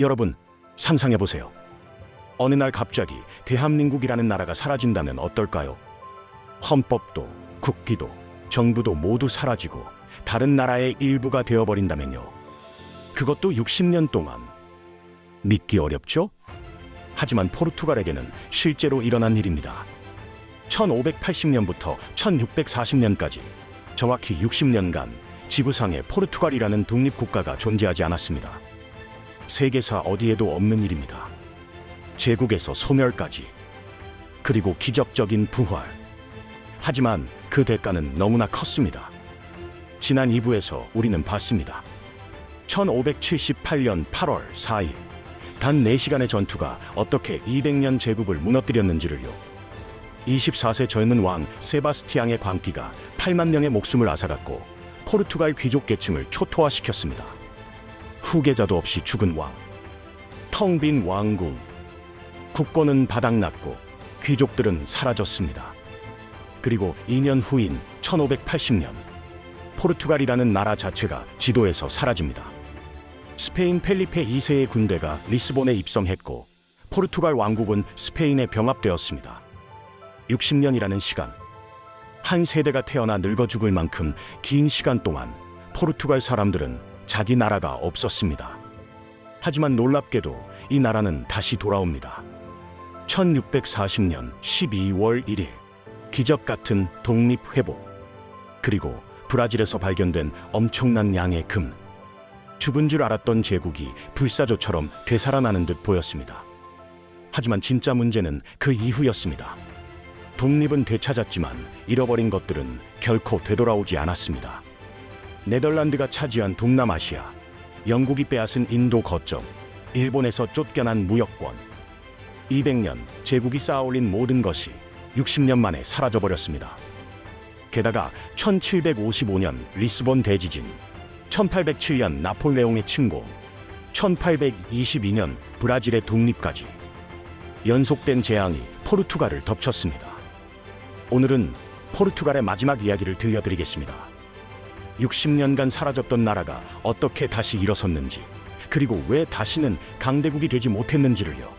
여러분, 상상해보세요. 어느 날 갑자기 대한민국이라는 나라가 사라진다면 어떨까요? 헌법도, 국기도, 정부도 모두 사라지고 다른 나라의 일부가 되어버린다면요. 그것도 60년 동안. 믿기 어렵죠? 하지만 포르투갈에게는 실제로 일어난 일입니다. 1580년부터 1640년까지 정확히 60년간 지구상에 포르투갈이라는 독립국가가 존재하지 않았습니다. 세계사 어디에도 없는 일입니다. 제국에서 소멸까지. 그리고 기적적인 부활. 하지만 그 대가는 너무나 컸습니다. 지난 2부에서 우리는 봤습니다. 1578년 8월 4일 단 4시간의 전투가 어떻게 200년 제국을 무너뜨렸는지를요. 24세 젊은 왕 세바스티앙의 광기가 8만 명의 목숨을 앗아갔고 포르투갈 귀족 계층을 초토화시켰습니다. 후계자도 없이 죽은 왕, 텅 빈 왕궁, 국권은 바닥났고 귀족들은 사라졌습니다. 그리고 2년 후인 1580년 포르투갈이라는 나라 자체가 지도에서 사라집니다. 스페인 펠리페 2세의 군대가 리스본에 입성했고 포르투갈 왕국은 스페인에 병합되었습니다. 60년이라는 시간, 한 세대가 태어나 늙어 죽을 만큼 긴 시간 동안 포르투갈 사람들은 자기 나라가 없었습니다. 하지만 놀랍게도 이 나라는 다시 돌아옵니다. 1640년 12월 1일 기적 같은 독립회복. 그리고 브라질에서 발견된 엄청난 양의 금. 죽은 줄 알았던 제국이 불사조처럼 되살아나는 듯 보였습니다. 하지만 진짜 문제는 그 이후였습니다. 독립은 되찾았지만 잃어버린 것들은 결코 되돌아오지 않았습니다. 네덜란드가 차지한 동남아시아, 영국이 빼앗은 인도 거점, 일본에서 쫓겨난 무역권. 200년 제국이 쌓아올린 모든 것이 60년 만에 사라져버렸습니다. 게다가 1755년 리스본 대지진, 1807년 나폴레옹의 침공, 1822년 브라질의 독립까지 연속된 재앙이 포르투갈을 덮쳤습니다. 오늘은 포르투갈의 마지막 이야기를 들려드리겠습니다. 60년간 사라졌던 나라가 어떻게 다시 일어섰는지, 그리고 왜 다시는 강대국이 되지 못했는지를요.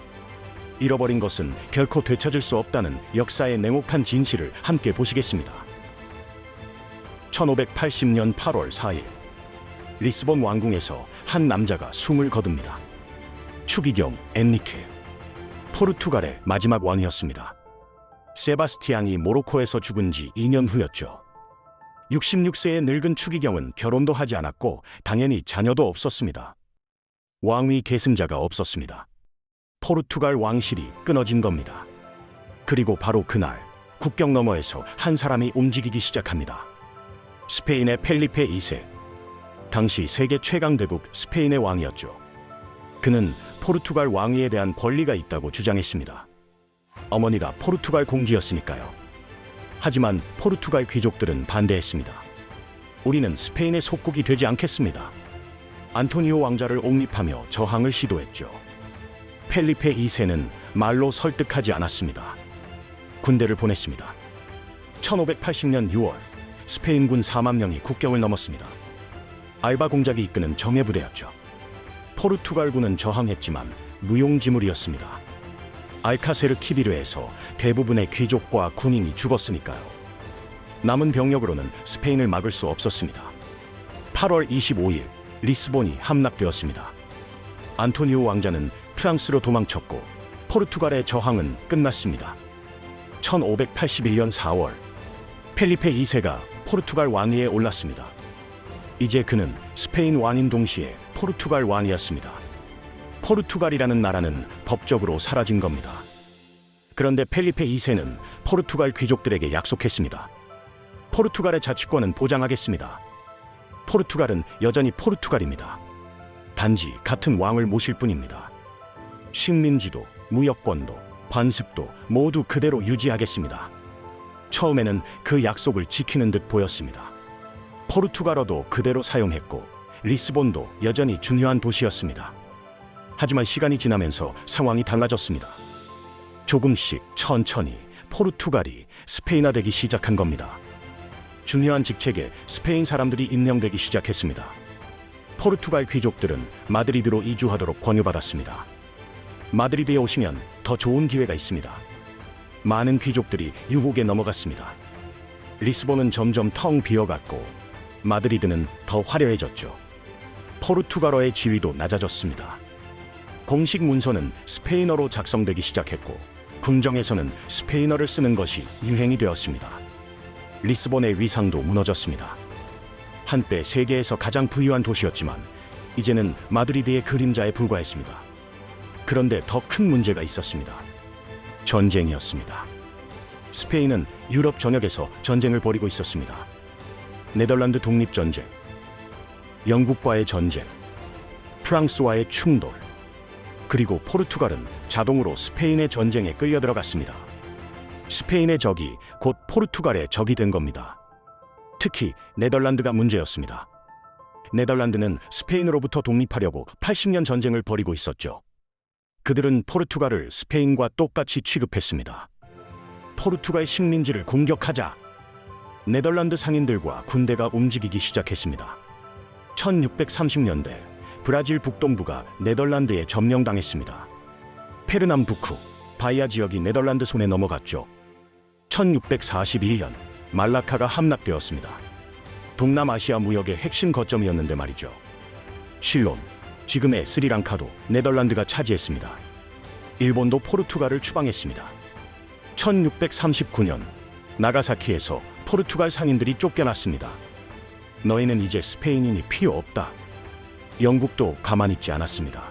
잃어버린 것은 결코 되찾을 수 없다는 역사의 냉혹한 진실을 함께 보시겠습니다. 1580년 8월 4일 리스본 왕궁에서 한 남자가 숨을 거둡니다. 추기경 엔리케, 포르투갈의 마지막 왕이었습니다. 세바스티앙이 모로코에서 죽은 지 2년 후였죠. 66세의 늙은 추기경은 결혼도 하지 않았고 당연히 자녀도 없었습니다. 왕위 계승자가 없었습니다. 포르투갈 왕실이 끊어진 겁니다. 그리고 바로 그날 국경 너머에서 한 사람이 움직이기 시작합니다. 스페인의 펠리페 2세, 당시 세계 최강대국 스페인의 왕이었죠. 그는 포르투갈 왕위에 대한 권리가 있다고 주장했습니다. 어머니가 포르투갈 공주였으니까요. 하지만 포르투갈 귀족들은 반대했습니다. 우리는 스페인의 속국이 되지 않겠습니다. 안토니오 왕자를 옹립하며 저항을 시도했죠. 펠리페 2세는 말로 설득하지 않았습니다. 군대를 보냈습니다. 1580년 6월 스페인군 4만 명이 국경을 넘었습니다. 알바 공작이 이끄는 정예부대였죠. 포르투갈군은 저항했지만 무용지물이었습니다. 알카세르 키비르에서 대부분의 귀족과 군인이 죽었으니까요. 남은 병력으로는 스페인을 막을 수 없었습니다. 8월 25일 리스본이 함락되었습니다. 안토니오 왕자는 프랑스로 도망쳤고 포르투갈의 저항은 끝났습니다. 1581년 4월 펠리페 2세가 포르투갈 왕위에 올랐습니다. 이제 그는 스페인 왕인 동시에 포르투갈 왕이었습니다. 포르투갈이라는 나라는 법적으로 사라진 겁니다. 그런데 펠리페 2세는 포르투갈 귀족들에게 약속했습니다. 포르투갈의 자치권은 보장하겠습니다. 포르투갈은 여전히 포르투갈입니다. 단지 같은 왕을 모실 뿐입니다. 식민지도, 무역권도, 관습도 모두 그대로 유지하겠습니다. 처음에는 그 약속을 지키는 듯 보였습니다. 포르투갈어도 그대로 사용했고 리스본도 여전히 중요한 도시였습니다. 하지만 시간이 지나면서 상황이 달라졌습니다. 조금씩 천천히 포르투갈이 스페인화되기 시작한 겁니다. 중요한 직책에 스페인 사람들이 임명되기 시작했습니다. 포르투갈 귀족들은 마드리드로 이주하도록 권유받았습니다. 마드리드에 오시면 더 좋은 기회가 있습니다. 많은 귀족들이 유혹에 넘어갔습니다. 리스본은 점점 텅 비어갔고 마드리드는 더 화려해졌죠. 포르투갈어의 지위도 낮아졌습니다. 공식 문서는 스페인어로 작성되기 시작했고 궁정에서는 스페인어를 쓰는 것이 유행이 되었습니다. 리스본의 위상도 무너졌습니다. 한때 세계에서 가장 부유한 도시였지만 이제는 마드리드의 그림자에 불과했습니다. 그런데 더 큰 문제가 있었습니다. 전쟁이었습니다. 스페인은 유럽 전역에서 전쟁을 벌이고 있었습니다. 네덜란드 독립전쟁, 영국과의 전쟁, 프랑스와의 충돌, 그리고 포르투갈은 자동으로 스페인의 전쟁에 끌려들어갔습니다. 스페인의 적이 곧 포르투갈의 적이 된 겁니다. 특히 네덜란드가 문제였습니다. 네덜란드는 스페인으로부터 독립하려고 80년 전쟁을 벌이고 있었죠. 그들은 포르투갈을 스페인과 똑같이 취급했습니다. 포르투갈 식민지를 공격하자 네덜란드 상인들과 군대가 움직이기 시작했습니다. 1630년대 브라질 북동부가 네덜란드에 점령당했습니다. 페르남부크, 바이아 지역이 네덜란드 손에 넘어갔죠. 1641년 말라카가 함락되었습니다. 동남아시아 무역의 핵심 거점이었는데 말이죠. 실론, 지금의 스리랑카도 네덜란드가 차지했습니다. 일본도 포르투갈을 추방했습니다. 1639년 나가사키에서 포르투갈 상인들이 쫓겨났습니다. 너희는 이제 스페인인이 필요 없다. 영국도 가만히 있지 않았습니다.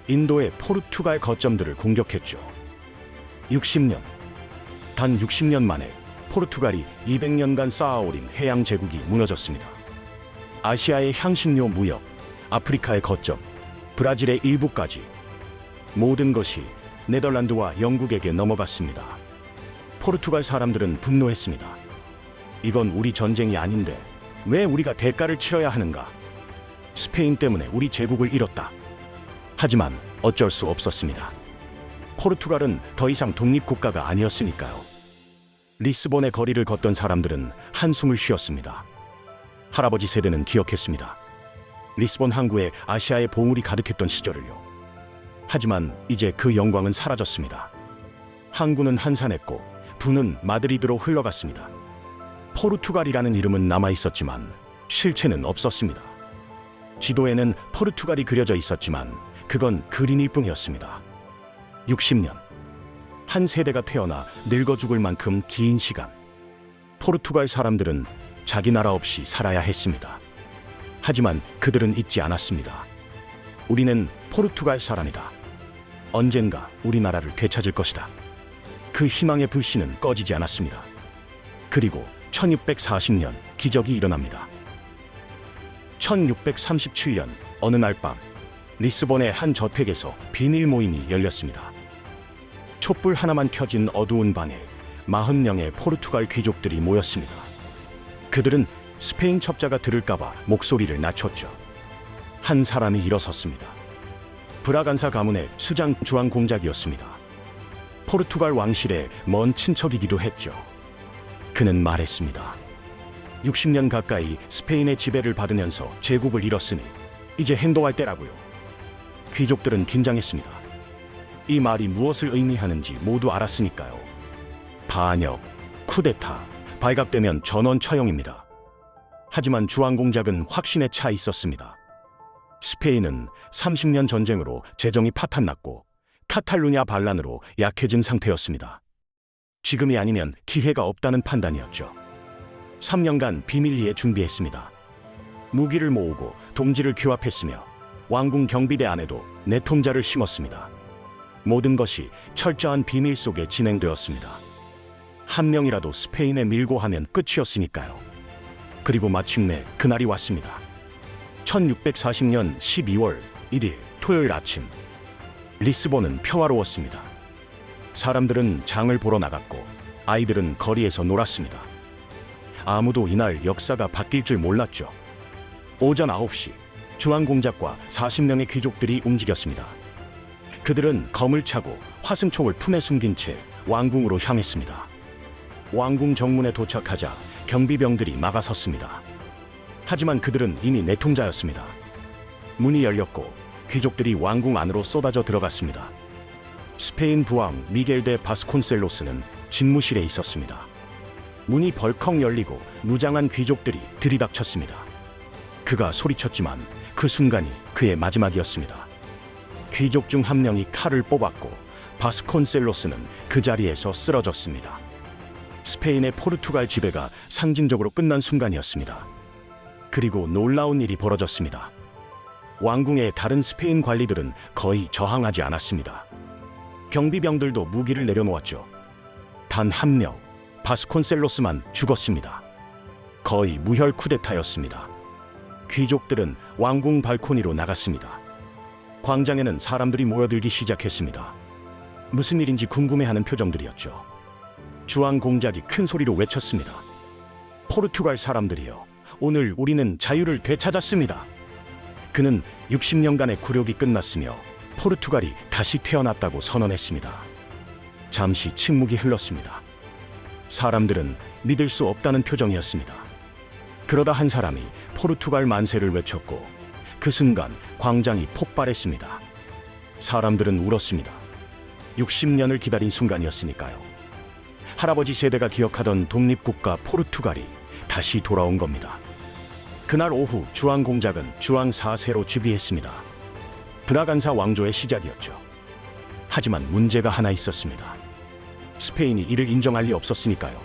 인도의 포르투갈 거점들을 공격했죠. 60년, 단 60년 만에 포르투갈이 200년간 쌓아올린 해양 제국이 무너졌습니다. 아시아의 향신료 무역, 아프리카의 거점, 브라질의 일부까지 모든 것이 네덜란드와 영국에게 넘어갔습니다. 포르투갈 사람들은 분노했습니다. 이건 우리 전쟁이 아닌데 왜 우리가 대가를 치러야 하는가? 스페인 때문에 우리 제국을 잃었다. 하지만 어쩔 수 없었습니다. 포르투갈은 더 이상 독립국가가 아니었으니까요. 리스본의 거리를 걷던 사람들은 한숨을 쉬었습니다. 할아버지 세대는 기억했습니다. 리스본 항구에 아시아의 보물이 가득했던 시절을요. 하지만 이제 그 영광은 사라졌습니다. 항구는 한산했고 부는 마드리드로 흘러갔습니다. 포르투갈이라는 이름은 남아있었지만 실체는 없었습니다. 지도에는 포르투갈이 그려져 있었지만 그건 그림일 뿐이었습니다. 60년, 한 세대가 태어나 늙어 죽을 만큼 긴 시간, 포르투갈 사람들은 자기 나라 없이 살아야 했습니다. 하지만 그들은 잊지 않았습니다. 우리는 포르투갈 사람이다. 언젠가 우리나라를 되찾을 것이다. 그 희망의 불씨는 꺼지지 않았습니다. 그리고 1640년 기적이 일어납니다. 1637년 어느 날 밤 리스본의 한 저택에서 비밀 모임이 열렸습니다. 촛불 하나만 켜진 어두운 방에 40명의 포르투갈 귀족들이 모였습니다. 그들은 스페인 첩자가 들을까봐 목소리를 낮췄죠. 한 사람이 일어섰습니다. 브라간사 가문의 수장 주한 공작이었습니다. 포르투갈 왕실의 먼 친척이기도 했죠. 그는 말했습니다. 60년 가까이 스페인의 지배를 받으면서 제국을 잃었으니 이제 행동할 때라고요. 귀족들은 긴장했습니다. 이 말이 무엇을 의미하는지 모두 알았으니까요. 반역, 쿠데타, 발각되면 전원 처형입니다. 하지만 주왕공작은 확신에 차 있었습니다. 스페인은 30년 전쟁으로 재정이 파탄났고 카탈루냐 반란으로 약해진 상태였습니다. 지금이 아니면 기회가 없다는 판단이었죠. 3년간 비밀리에 준비했습니다. 무기를 모으고 동지를 규합했으며 왕궁 경비대 안에도 내통자를 심었습니다. 모든 것이 철저한 비밀 속에 진행되었습니다. 한 명이라도 스페인에 밀고 하면 끝이었으니까요. 그리고 마침내 그날이 왔습니다. 1640년 12월 1일 토요일 아침, 리스본은 평화로웠습니다. 사람들은 장을 보러 나갔고 아이들은 거리에서 놀았습니다. 아무도 이날 역사가 바뀔 줄 몰랐죠. 오전 9시 주왕공작과 40명의 귀족들이 움직였습니다. 그들은 검을 차고 화승총을 품에 숨긴 채 왕궁으로 향했습니다. 왕궁 정문에 도착하자 경비병들이 막아섰습니다. 하지만 그들은 이미 내통자였습니다. 문이 열렸고 귀족들이 왕궁 안으로 쏟아져 들어갔습니다. 스페인 부왕 미겔 데 바스콘셀로스는 집무실에 있었습니다. 문이 벌컥 열리고 무장한 귀족들이 들이닥쳤습니다. 그가 소리쳤지만 그 순간이 그의 마지막이었습니다. 귀족 중 한 명이 칼을 뽑았고 바스콘셀로스는 그 자리에서 쓰러졌습니다. 스페인의 포르투갈 지배가 상징적으로 끝난 순간이었습니다. 그리고 놀라운 일이 벌어졌습니다. 왕궁의 다른 스페인 관리들은 거의 저항하지 않았습니다. 경비병들도 무기를 내려놓았죠. 단 한 명, 바스콘셀로스만 죽었습니다. 거의 무혈 쿠데타였습니다. 귀족들은 왕궁 발코니로 나갔습니다. 광장에는 사람들이 모여들기 시작했습니다. 무슨 일인지 궁금해하는 표정들이었죠. 주왕 공작이 큰 소리로 외쳤습니다. 포르투갈 사람들이여, 오늘 우리는 자유를 되찾았습니다. 그는 60년간의 굴욕이 끝났으며 포르투갈이 다시 태어났다고 선언했습니다. 잠시 침묵이 흘렀습니다. 사람들은 믿을 수 없다는 표정이었습니다. 그러다 한 사람이 포르투갈 만세를 외쳤고 그 순간 광장이 폭발했습니다. 사람들은 울었습니다. 60년을 기다린 순간이었으니까요. 할아버지 세대가 기억하던 독립국가 포르투갈이 다시 돌아온 겁니다. 그날 오후 주왕 공작은 주왕 4세로 즉위했습니다. 브라간사 왕조의 시작이었죠. 하지만 문제가 하나 있었습니다. 스페인이 이를 인정할 리 없었으니까요.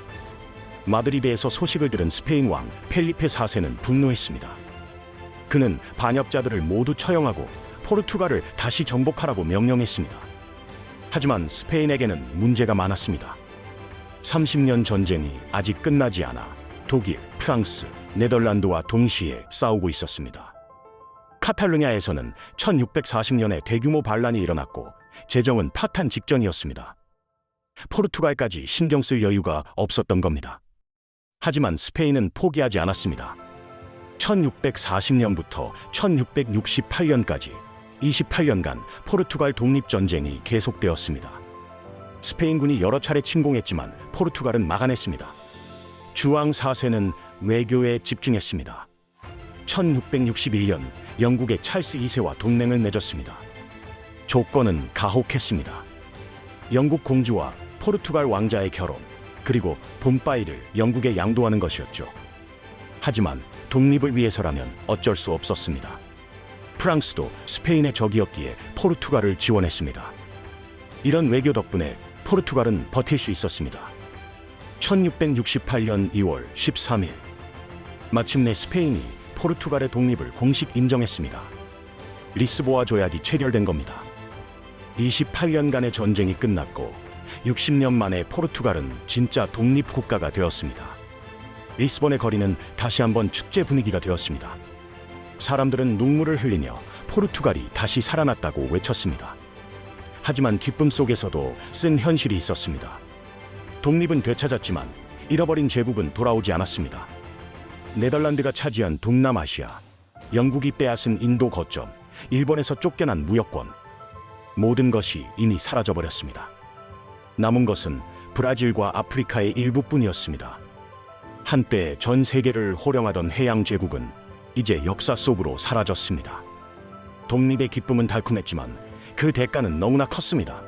마드리드에서 소식을 들은 스페인 왕 펠리페 4세는 분노했습니다. 그는 반역자들을 모두 처형하고 포르투갈을 다시 정복하라고 명령했습니다. 하지만 스페인에게는 문제가 많았습니다. 30년 전쟁이 아직 끝나지 않아 독일, 프랑스, 네덜란드와 동시에 싸우고 있었습니다. 카탈루냐에서는 1640년에 대규모 반란이 일어났고 재정은 파탄 직전이었습니다. 포르투갈까지 신경 쓸 여유가 없었던 겁니다. 하지만 스페인은 포기하지 않았습니다. 1640년부터 1668년까지 28년간 포르투갈 독립전쟁이 계속되었습니다. 스페인군이 여러 차례 침공했지만 포르투갈은 막아냈습니다. 주왕 4세는 외교에 집중했습니다. 1661년 영국의 찰스 2세와 동맹을 맺었습니다. 조건은 가혹했습니다. 영국 공주와 포르투갈 왕자의 결혼, 그리고 봄바이를 영국에 양도하는 것이었죠. 하지만 독립을 위해서라면 어쩔 수 없었습니다. 프랑스도 스페인의 적이었기에 포르투갈을 지원했습니다. 이런 외교 덕분에 포르투갈은 버틸 수 있었습니다. 1668년 2월 13일 마침내 스페인이 포르투갈의 독립을 공식 인정했습니다. 리스보아 조약이 체결된 겁니다. 28년간의 전쟁이 끝났고 60년 만에 포르투갈은 진짜 독립국가가 되었습니다. 리스본의 거리는 다시 한번 축제 분위기가 되었습니다. 사람들은 눈물을 흘리며 포르투갈이 다시 살아났다고 외쳤습니다. 하지만 기쁨 속에서도 쓴 현실이 있었습니다. 독립은 되찾았지만 잃어버린 제국은 돌아오지 않았습니다. 네덜란드가 차지한 동남아시아, 영국이 빼앗은 인도 거점, 일본에서 쫓겨난 무역권, 모든 것이 이미 사라져버렸습니다. 남은 것은 브라질과 아프리카의 일부뿐이었습니다. 한때 전 세계를 호령하던 해양 제국은 이제 역사 속으로 사라졌습니다. 독립의 기쁨은 달콤했지만 그 대가는 너무나 컸습니다.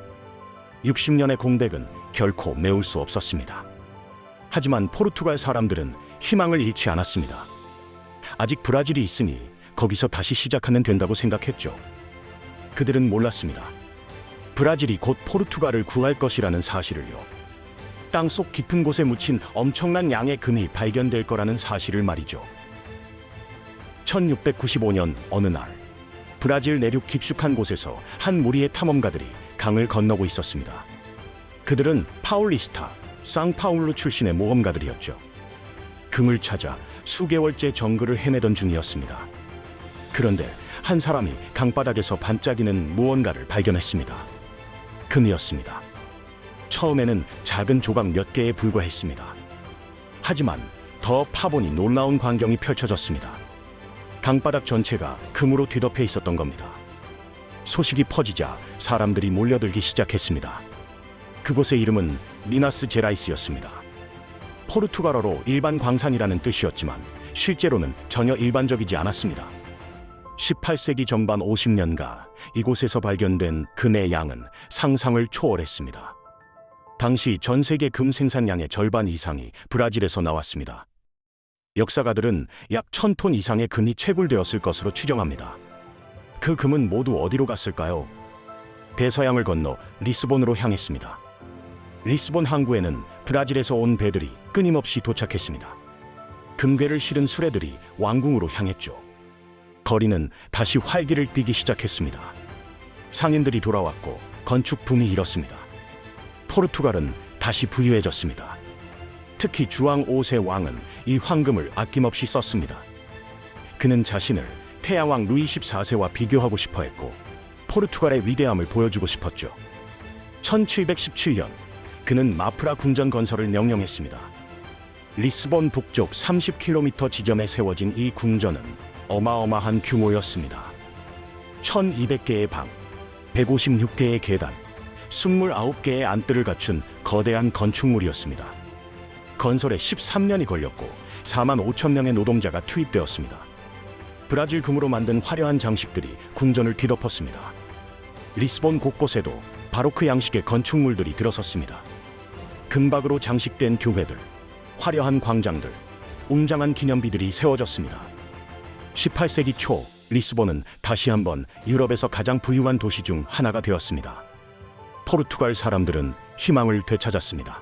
60년의 공백은 결코 메울 수 없었습니다. 하지만 포르투갈 사람들은 희망을 잃지 않았습니다. 아직 브라질이 있으니 거기서 다시 시작하면 된다고 생각했죠. 그들은 몰랐습니다. 브라질이 곧 포르투갈을 구할 것이라는 사실을요. 땅속 깊은 곳에 묻힌 엄청난 양의 금이 발견될 거라는 사실을 말이죠. 1695년 어느 날 브라질 내륙 깊숙한 곳에서 한 무리의 탐험가들이 강을 건너고 있었습니다. 그들은 파울리스타, 상파울루 출신의 모험가들이었죠. 금을 찾아 수개월째 정글을 헤매던 중이었습니다. 그런데 한 사람이 강바닥에서 반짝이는 무언가를 발견했습니다. 금이었습니다. 처음에는 작은 조각 몇 개에 불과했습니다. 하지만 더 파보니 놀라운 광경이 펼쳐졌습니다. 강바닥 전체가 금으로 뒤덮여 있었던 겁니다. 소식이 퍼지자 사람들이 몰려들기 시작했습니다. 그곳의 이름은 미나스 제라이스였습니다. 포르투갈어로 일반 광산이라는 뜻이었지만 실제로는 전혀 일반적이지 않았습니다. 18세기 전반 50년가 이곳에서 발견된 금의 양은 상상을 초월했습니다. 당시 전 세계 금 생산량의 절반 이상이 브라질에서 나왔습니다. 역사가들은 약 1000톤 이상의 금이 채굴되었을 것으로 추정합니다. 그 금은 모두 어디로 갔을까요? 대서양을 건너 리스본으로 향했습니다. 리스본 항구에는 브라질에서 온 배들이 끊임없이 도착했습니다. 금괴를 실은 수레들이 왕궁으로 향했죠. 거리는 다시 활기를 띠기 시작했습니다. 상인들이 돌아왔고 건축 붐이 일었습니다. 포르투갈은 다시 부유해졌습니다. 특히 주왕 5세 왕은 이 황금을 아낌없이 썼습니다. 그는 자신을 태양왕 루이 14세와 비교하고 싶어 했고 포르투갈의 위대함을 보여주고 싶었죠. 1717년 그는 마프라 궁전 건설을 명령했습니다. 리스본 북쪽 30km 지점에 세워진 이 궁전은 어마어마한 규모였습니다. 1200개의 방, 156개의 계단, 29개의 안뜰을 갖춘 거대한 건축물이었습니다. 건설에 13년이 걸렸고 4만 5천 명의 노동자가 투입되었습니다. 브라질 금으로 만든 화려한 장식들이 궁전을 뒤덮었습니다. 리스본 곳곳에도 바로크 양식의 건축물들이 들어섰습니다. 금박으로 장식된 교회들, 화려한 광장들, 웅장한 기념비들이 세워졌습니다. 18세기 초 리스본은 다시 한번 유럽에서 가장 부유한 도시 중 하나가 되었습니다. 포르투갈 사람들은 희망을 되찾았습니다.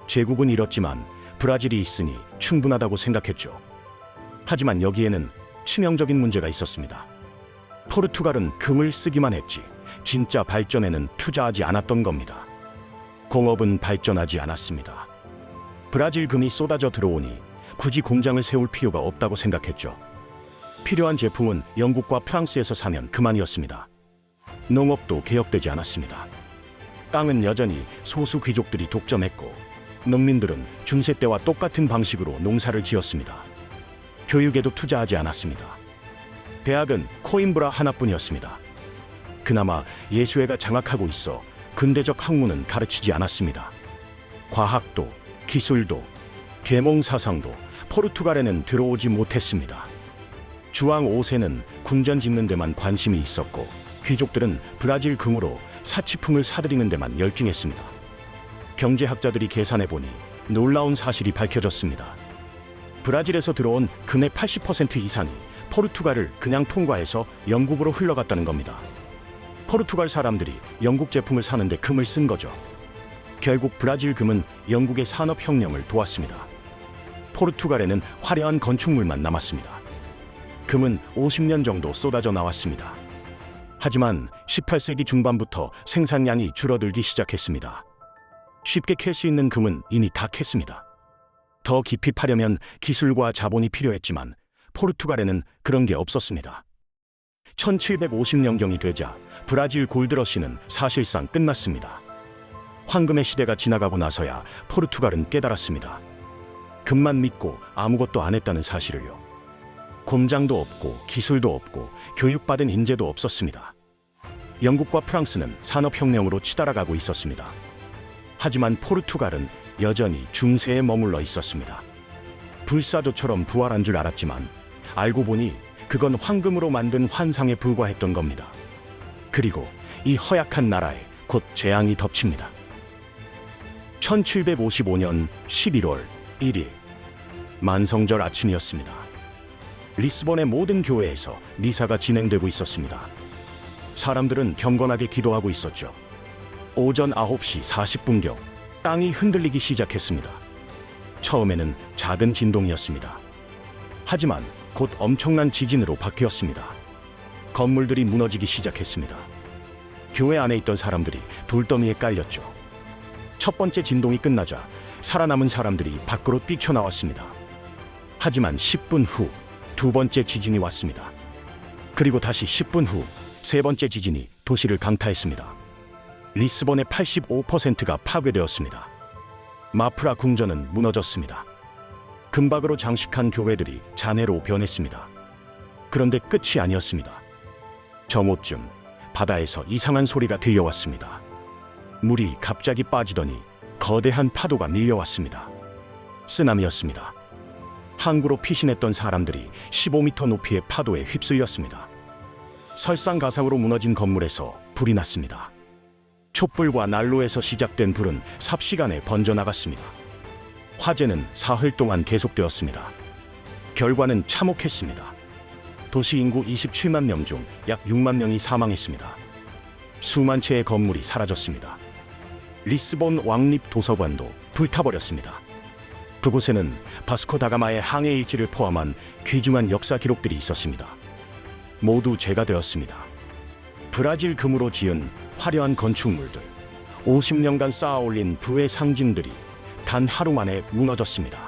제국은 잃었지만 브라질이 있으니 충분하다고 생각했죠. 하지만 여기에는 치명적인 문제가 있었습니다. 포르투갈은 금을 쓰기만 했지 진짜 발전에는 투자하지 않았던 겁니다. 공업은 발전하지 않았습니다. 브라질 금이 쏟아져 들어오니 굳이 공장을 세울 필요가 없다고 생각했죠. 필요한 제품은 영국과 프랑스에서 사면 그만이었습니다. 농업도 개혁되지 않았습니다. 땅은 여전히 소수 귀족들이 독점했고 농민들은 중세 때와 똑같은 방식으로 농사를 지었습니다. 교육에도 투자하지 않았습니다. 대학은 코임브라 하나뿐이었습니다. 그나마 예수회가 장악하고 있어 근대적 학문은 가르치지 않았습니다. 과학도, 기술도, 계몽 사상도 포르투갈에는 들어오지 못했습니다. 주왕 5세는 궁전 짓는 데만 관심이 있었고 귀족들은 브라질 금으로 사치품을 사들이는 데만 열중했습니다. 경제학자들이 계산해보니 놀라운 사실이 밝혀졌습니다. 브라질에서 들어온 금의 80% 이상이 포르투갈을 그냥 통과해서 영국으로 흘러갔다는 겁니다. 포르투갈 사람들이 영국 제품을 사는데 금을 쓴 거죠. 결국 브라질 금은 영국의 산업혁명을 도왔습니다. 포르투갈에는 화려한 건축물만 남았습니다. 금은 50년 정도 쏟아져 나왔습니다. 하지만 18세기 중반부터 생산량이 줄어들기 시작했습니다. 쉽게 캘 수 있는 금은 이미 다 캤습니다. 더 깊이 파려면 기술과 자본이 필요했지만 포르투갈에는 그런 게 없었습니다. 1750년경이 되자 브라질 골드러시는 사실상 끝났습니다. 황금의 시대가 지나가고 나서야 포르투갈은 깨달았습니다. 금만 믿고 아무것도 안 했다는 사실을요. 공장도 없고 기술도 없고 교육받은 인재도 없었습니다. 영국과 프랑스는 산업혁명으로 치달아가고 있었습니다. 하지만 포르투갈은 여전히 중세에 머물러 있었습니다. 불사조처럼 부활한 줄 알았지만 알고 보니 그건 황금으로 만든 환상에 불과했던 겁니다. 그리고 이 허약한 나라에 곧 재앙이 덮칩니다. 1755년 11월 1일 만성절 아침이었습니다. 리스본의 모든 교회에서 미사가 진행되고 있었습니다. 사람들은 경건하게 기도하고 있었죠. 오전 9시 40분경 땅이 흔들리기 시작했습니다. 처음에는 작은 진동이었습니다. 하지만 곧 엄청난 지진으로 바뀌었습니다. 건물들이 무너지기 시작했습니다. 교회 안에 있던 사람들이 돌더미에 깔렸죠. 첫 번째 진동이 끝나자 살아남은 사람들이 밖으로 뛰쳐나왔습니다. 하지만 10분 후 두 번째 지진이 왔습니다. 그리고 다시 10분 후 세 번째 지진이 도시를 강타했습니다. 리스본의 85%가 파괴되었습니다. 마프라 궁전은 무너졌습니다. 금박으로 장식한 교회들이 잔해로 변했습니다. 그런데 끝이 아니었습니다. 정오쯤 바다에서 이상한 소리가 들려왔습니다. 물이 갑자기 빠지더니 거대한 파도가 밀려왔습니다. 쓰나미였습니다. 항구로 피신했던 사람들이 15m 높이의 파도에 휩쓸렸습니다. 설상가상으로 무너진 건물에서 불이 났습니다. 촛불과 난로에서 시작된 불은 삽시간에 번져나갔습니다. 화재는 사흘 동안 계속되었습니다. 결과는 참혹했습니다. 도시 인구 27만 명 중 약 6만 명이 사망했습니다. 수만 채의 건물이 사라졌습니다. 리스본 왕립 도서관도 불타버렸습니다. 그곳에는 바스코 다가마의 항해 일지를 포함한 귀중한 역사 기록들이 있었습니다. 모두 재가 되었습니다. 브라질 금으로 지은 화려한 건축물들, 50년간 쌓아올린 부의 상징들이 단 하루 만에 무너졌습니다.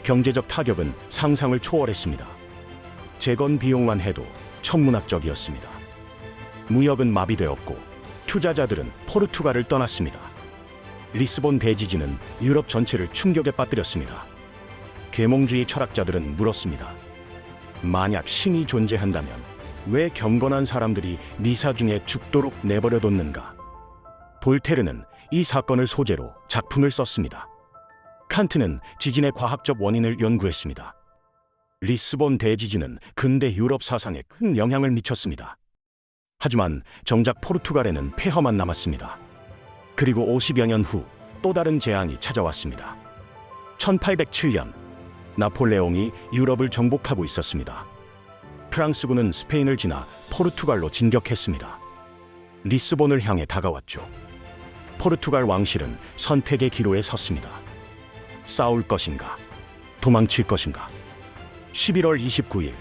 경제적 타격은 상상을 초월했습니다. 재건 비용만 해도 천문학적이었습니다. 무역은 마비되었고 투자자들은 포르투갈을 떠났습니다. 리스본 대지진은 유럽 전체를 충격에 빠뜨렸습니다. 계몽주의 철학자들은 물었습니다. 만약 신이 존재한다면 왜 경건한 사람들이 미사 중에 죽도록 내버려뒀는가? 볼테르는 이 사건을 소재로 작품을 썼습니다. 칸트는 지진의 과학적 원인을 연구했습니다. 리스본 대지진은 근대 유럽 사상에 큰 영향을 미쳤습니다. 하지만 정작 포르투갈에는 폐허만 남았습니다. 그리고 50여 년 후 또 다른 재앙이 찾아왔습니다. 1807년 나폴레옹이 유럽을 정복하고 있었습니다. 프랑스군은 스페인을 지나 포르투갈로 진격했습니다. 리스본을 향해 다가왔죠. 포르투갈 왕실은 선택의 기로에 섰습니다. 싸울 것인가? 도망칠 것인가? 11월 29일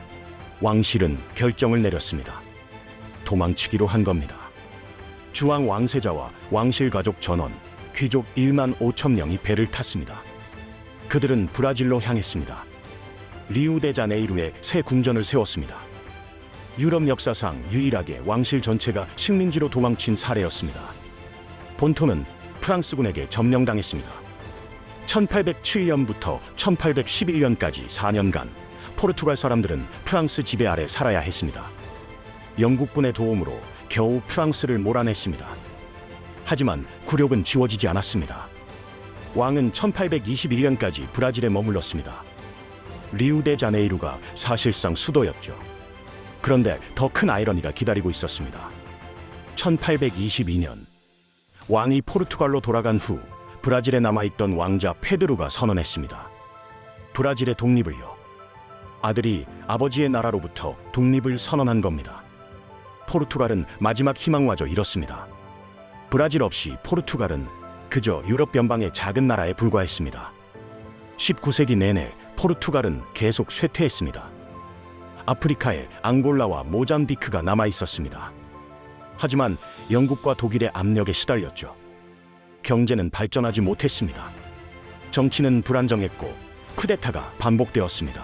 왕실은 결정을 내렸습니다. 도망치기로 한 겁니다. 주왕 왕세자와 왕실 가족 전원, 귀족 1만 5천 명이 배를 탔습니다. 그들은 브라질로 향했습니다. 리우데자네이루에 새 궁전을 세웠습니다. 유럽 역사상 유일하게 왕실 전체가 식민지로 도망친 사례였습니다. 본토는 프랑스군에게 점령당했습니다. 1807년부터 1811년까지 4년간 포르투갈 사람들은 프랑스 지배 아래 살아야 했습니다. 영국군의 도움으로 겨우 프랑스를 몰아냈습니다. 하지만 굴욕은 지워지지 않았습니다. 왕은 1821년까지 브라질에 머물렀습니다. 리우데자네이루가 사실상 수도였죠. 그런데 더 큰 아이러니가 기다리고 있었습니다. 1822년 왕이 포르투갈로 돌아간 후 브라질에 남아있던 왕자 페드루가 선언했습니다. 브라질의 독립을요. 아들이 아버지의 나라로부터 독립을 선언한 겁니다. 포르투갈은 마지막 희망마저 잃었습니다. 브라질 없이 포르투갈은 그저 유럽 변방의 작은 나라에 불과했습니다. 19세기 내내 포르투갈은 계속 쇠퇴했습니다. 아프리카에 앙골라와 모잠비크가 남아 있었습니다. 하지만 영국과 독일의 압력에 시달렸죠. 경제는 발전하지 못했습니다. 정치는 불안정했고 쿠데타가 반복되었습니다.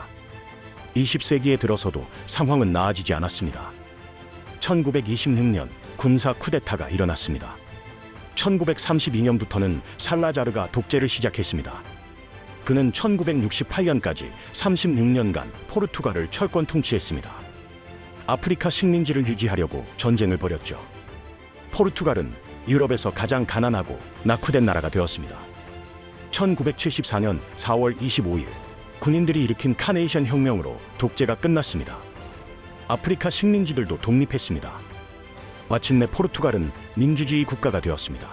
20세기에 들어서도 상황은 나아지지 않았습니다. 1926년 군사 쿠데타가 일어났습니다. 1932년부터는 살라자르가 독재를 시작했습니다. 그는 1968년까지 36년간 포르투갈을 철권 통치했습니다. 아프리카 식민지를 유지하려고 전쟁을 벌였죠. 포르투갈은 유럽에서 가장 가난하고 낙후된 나라가 되었습니다. 1974년 4월 25일 군인들이 일으킨 카네이션 혁명으로 독재가 끝났습니다. 아프리카 식민지들도 독립했습니다. 마침내 포르투갈은 민주주의 국가가 되었습니다.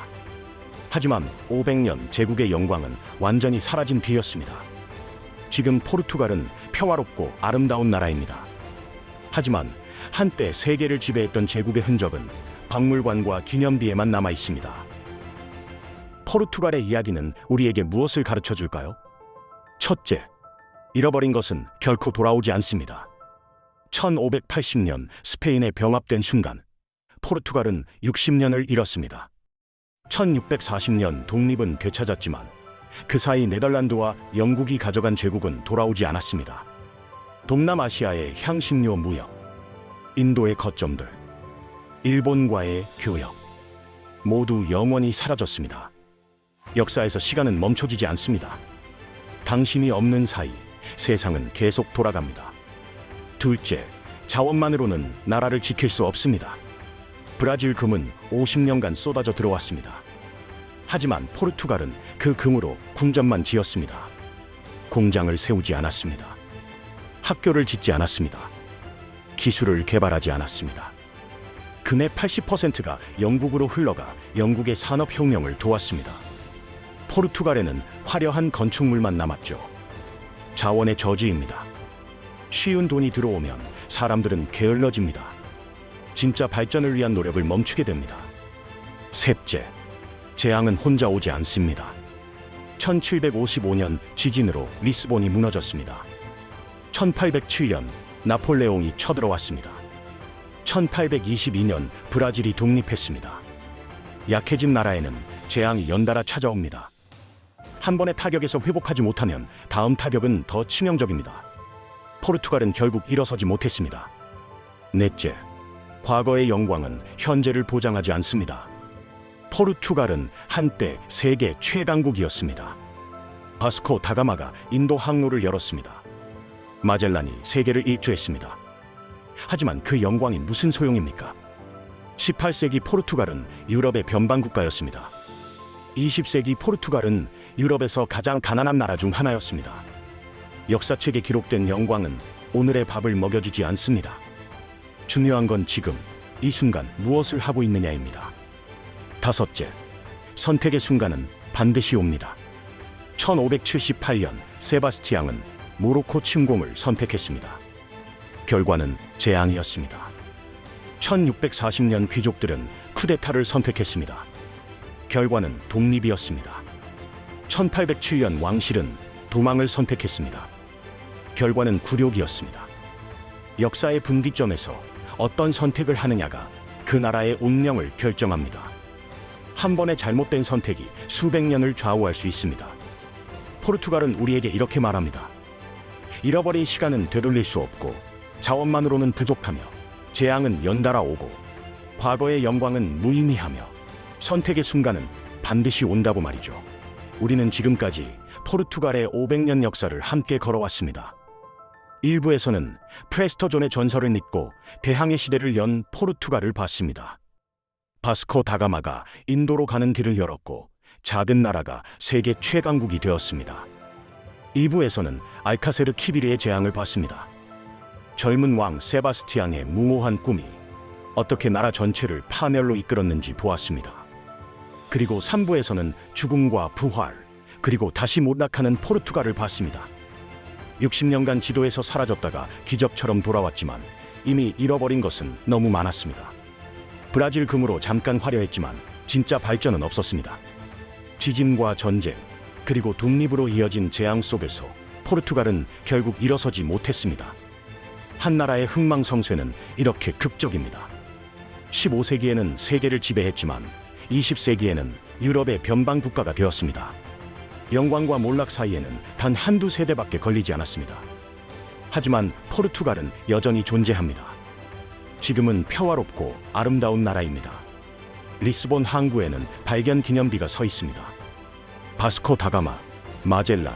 하지만 500년 제국의 영광은 완전히 사라진 뒤였습니다. 지금 포르투갈은 평화롭고 아름다운 나라입니다. 하지만 한때 세계를 지배했던 제국의 흔적은 박물관과 기념비에만 남아 있습니다. 포르투갈의 이야기는 우리에게 무엇을 가르쳐 줄까요? 첫째, 잃어버린 것은 결코 돌아오지 않습니다. 1580년 스페인에 병합된 순간 포르투갈은 60년을 잃었습니다. 1640년 독립은 되찾았지만 그 사이 네덜란드와 영국이 가져간 제국은 돌아오지 않았습니다. 동남아시아의 향신료 무역, 인도의 거점들, 일본과의 교역, 모두 영원히 사라졌습니다. 역사에서 시간은 멈춰지지 않습니다. 당신이 없는 사이 세상은 계속 돌아갑니다. 둘째, 자원만으로는 나라를 지킬 수 없습니다. 브라질 금은 50년간 쏟아져 들어왔습니다. 하지만 포르투갈은 그 금으로 궁전만 지었습니다. 공장을 세우지 않았습니다. 학교를 짓지 않았습니다. 기술을 개발하지 않았습니다. 금의 80%가 영국으로 흘러가 영국의 산업혁명을 도왔습니다. 포르투갈에는 화려한 건축물만 남았죠. 자원의 저지입니다. 쉬운 돈이 들어오면 사람들은 게을러집니다. 진짜 발전을 위한 노력을 멈추게 됩니다. 셋째, 재앙은 혼자 오지 않습니다. 1755년 지진으로 리스본이 무너졌습니다. 1807년 나폴레옹이 쳐들어왔습니다. 1822년 브라질이 독립했습니다. 약해진 나라에는 재앙이 연달아 찾아옵니다. 한 번의 타격에서 회복하지 못하면 다음 타격은 더 치명적입니다. 포르투갈은 결국 일어서지 못했습니다. 넷째, 과거의 영광은 현재를 보장하지 않습니다. 포르투갈은 한때 세계 최강국이었습니다. 바스코 다가마가 인도 항로를 열었습니다. 마젤란이 세계를 일주했습니다. 하지만 그 영광이 무슨 소용입니까? 18세기 포르투갈은 유럽의 변방국가였습니다. 20세기 포르투갈은 유럽에서 가장 가난한 나라 중 하나였습니다. 역사책에 기록된 영광은 오늘의 밥을 먹여주지 않습니다. 중요한 건 지금 이 순간 무엇을 하고 있느냐입니다. 다섯째, 선택의 순간은 반드시 옵니다. 1578년 세바스티앙은 모로코 침공을 선택했습니다. 결과는 재앙이었습니다. 1640년 귀족들은 쿠데타를 선택했습니다. 결과는 독립이었습니다. 1807년 왕실은 도망을 선택했습니다. 결과는 굴욕이었습니다. 역사의 분기점에서 어떤 선택을 하느냐가 그 나라의 운명을 결정합니다. 한 번의 잘못된 선택이 수백 년을 좌우할 수 있습니다. 포르투갈은 우리에게 이렇게 말합니다. 잃어버린 시간은 되돌릴 수 없고 자원만으로는 부족하며 재앙은 연달아 오고 과거의 영광은 무의미하며 선택의 순간은 반드시 온다고 말이죠. 우리는 지금까지 포르투갈의 500년 역사를 함께 걸어왔습니다. 일부에서는 프레스터존의 전설을 믿고 대항해 시대를 연 포르투갈을 봤습니다. 바스코 다가마가 인도로 가는 길을 열었고 작은 나라가 세계 최강국이 되었습니다. 2부에서는 알카세르 키비르의 재앙을 봤습니다. 젊은 왕 세바스티앙의 무모한 꿈이 어떻게 나라 전체를 파멸로 이끌었는지 보았습니다. 그리고 3부에서는 죽음과 부활, 그리고 다시 못락하는 포르투갈을 봤습니다. 60년간 지도에서 사라졌다가 기적처럼 돌아왔지만 이미 잃어버린 것은 너무 많았습니다. 브라질 금으로 잠깐 화려했지만 진짜 발전은 없었습니다. 지진과 전쟁, 그리고 독립으로 이어진 재앙 속에서 포르투갈은 결국 일어서지 못했습니다. 한 나라의 흥망성쇠는 이렇게 극적입니다. 15세기에는 세계를 지배했지만 20세기에는 유럽의 변방 국가가 되었습니다. 영광과 몰락 사이에는 단 한두 세대밖에 걸리지 않았습니다. 하지만 포르투갈은 여전히 존재합니다. 지금은 평화롭고 아름다운 나라입니다. 리스본 항구에는 발견 기념비가 서 있습니다. 바스코 다가마, 마젤란,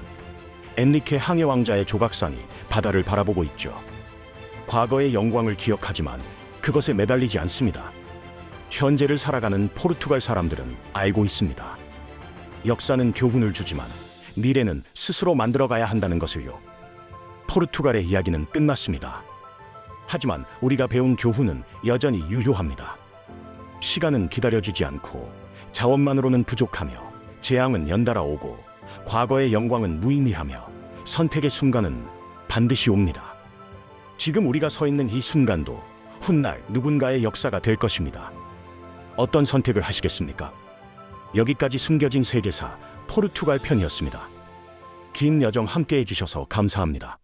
엔리케 항해 왕자의 조각상이 바다를 바라보고 있죠. 과거의 영광을 기억하지만 그것에 매달리지 않습니다. 현재를 살아가는 포르투갈 사람들은 알고 있습니다. 역사는 교훈을 주지만 미래는 스스로 만들어가야 한다는 것을요. 포르투갈의 이야기는 끝났습니다. 하지만 우리가 배운 교훈은 여전히 유효합니다. 시간은 기다려주지 않고 자원만으로는 부족하며 재앙은 연달아 오고 과거의 영광은 무의미하며 선택의 순간은 반드시 옵니다. 지금 우리가 서 있는 이 순간도 훗날 누군가의 역사가 될 것입니다. 어떤 선택을 하시겠습니까? 여기까지 숨겨진 세계사 포르투갈 편이었습니다. 긴 여정 함께 해주셔서 감사합니다.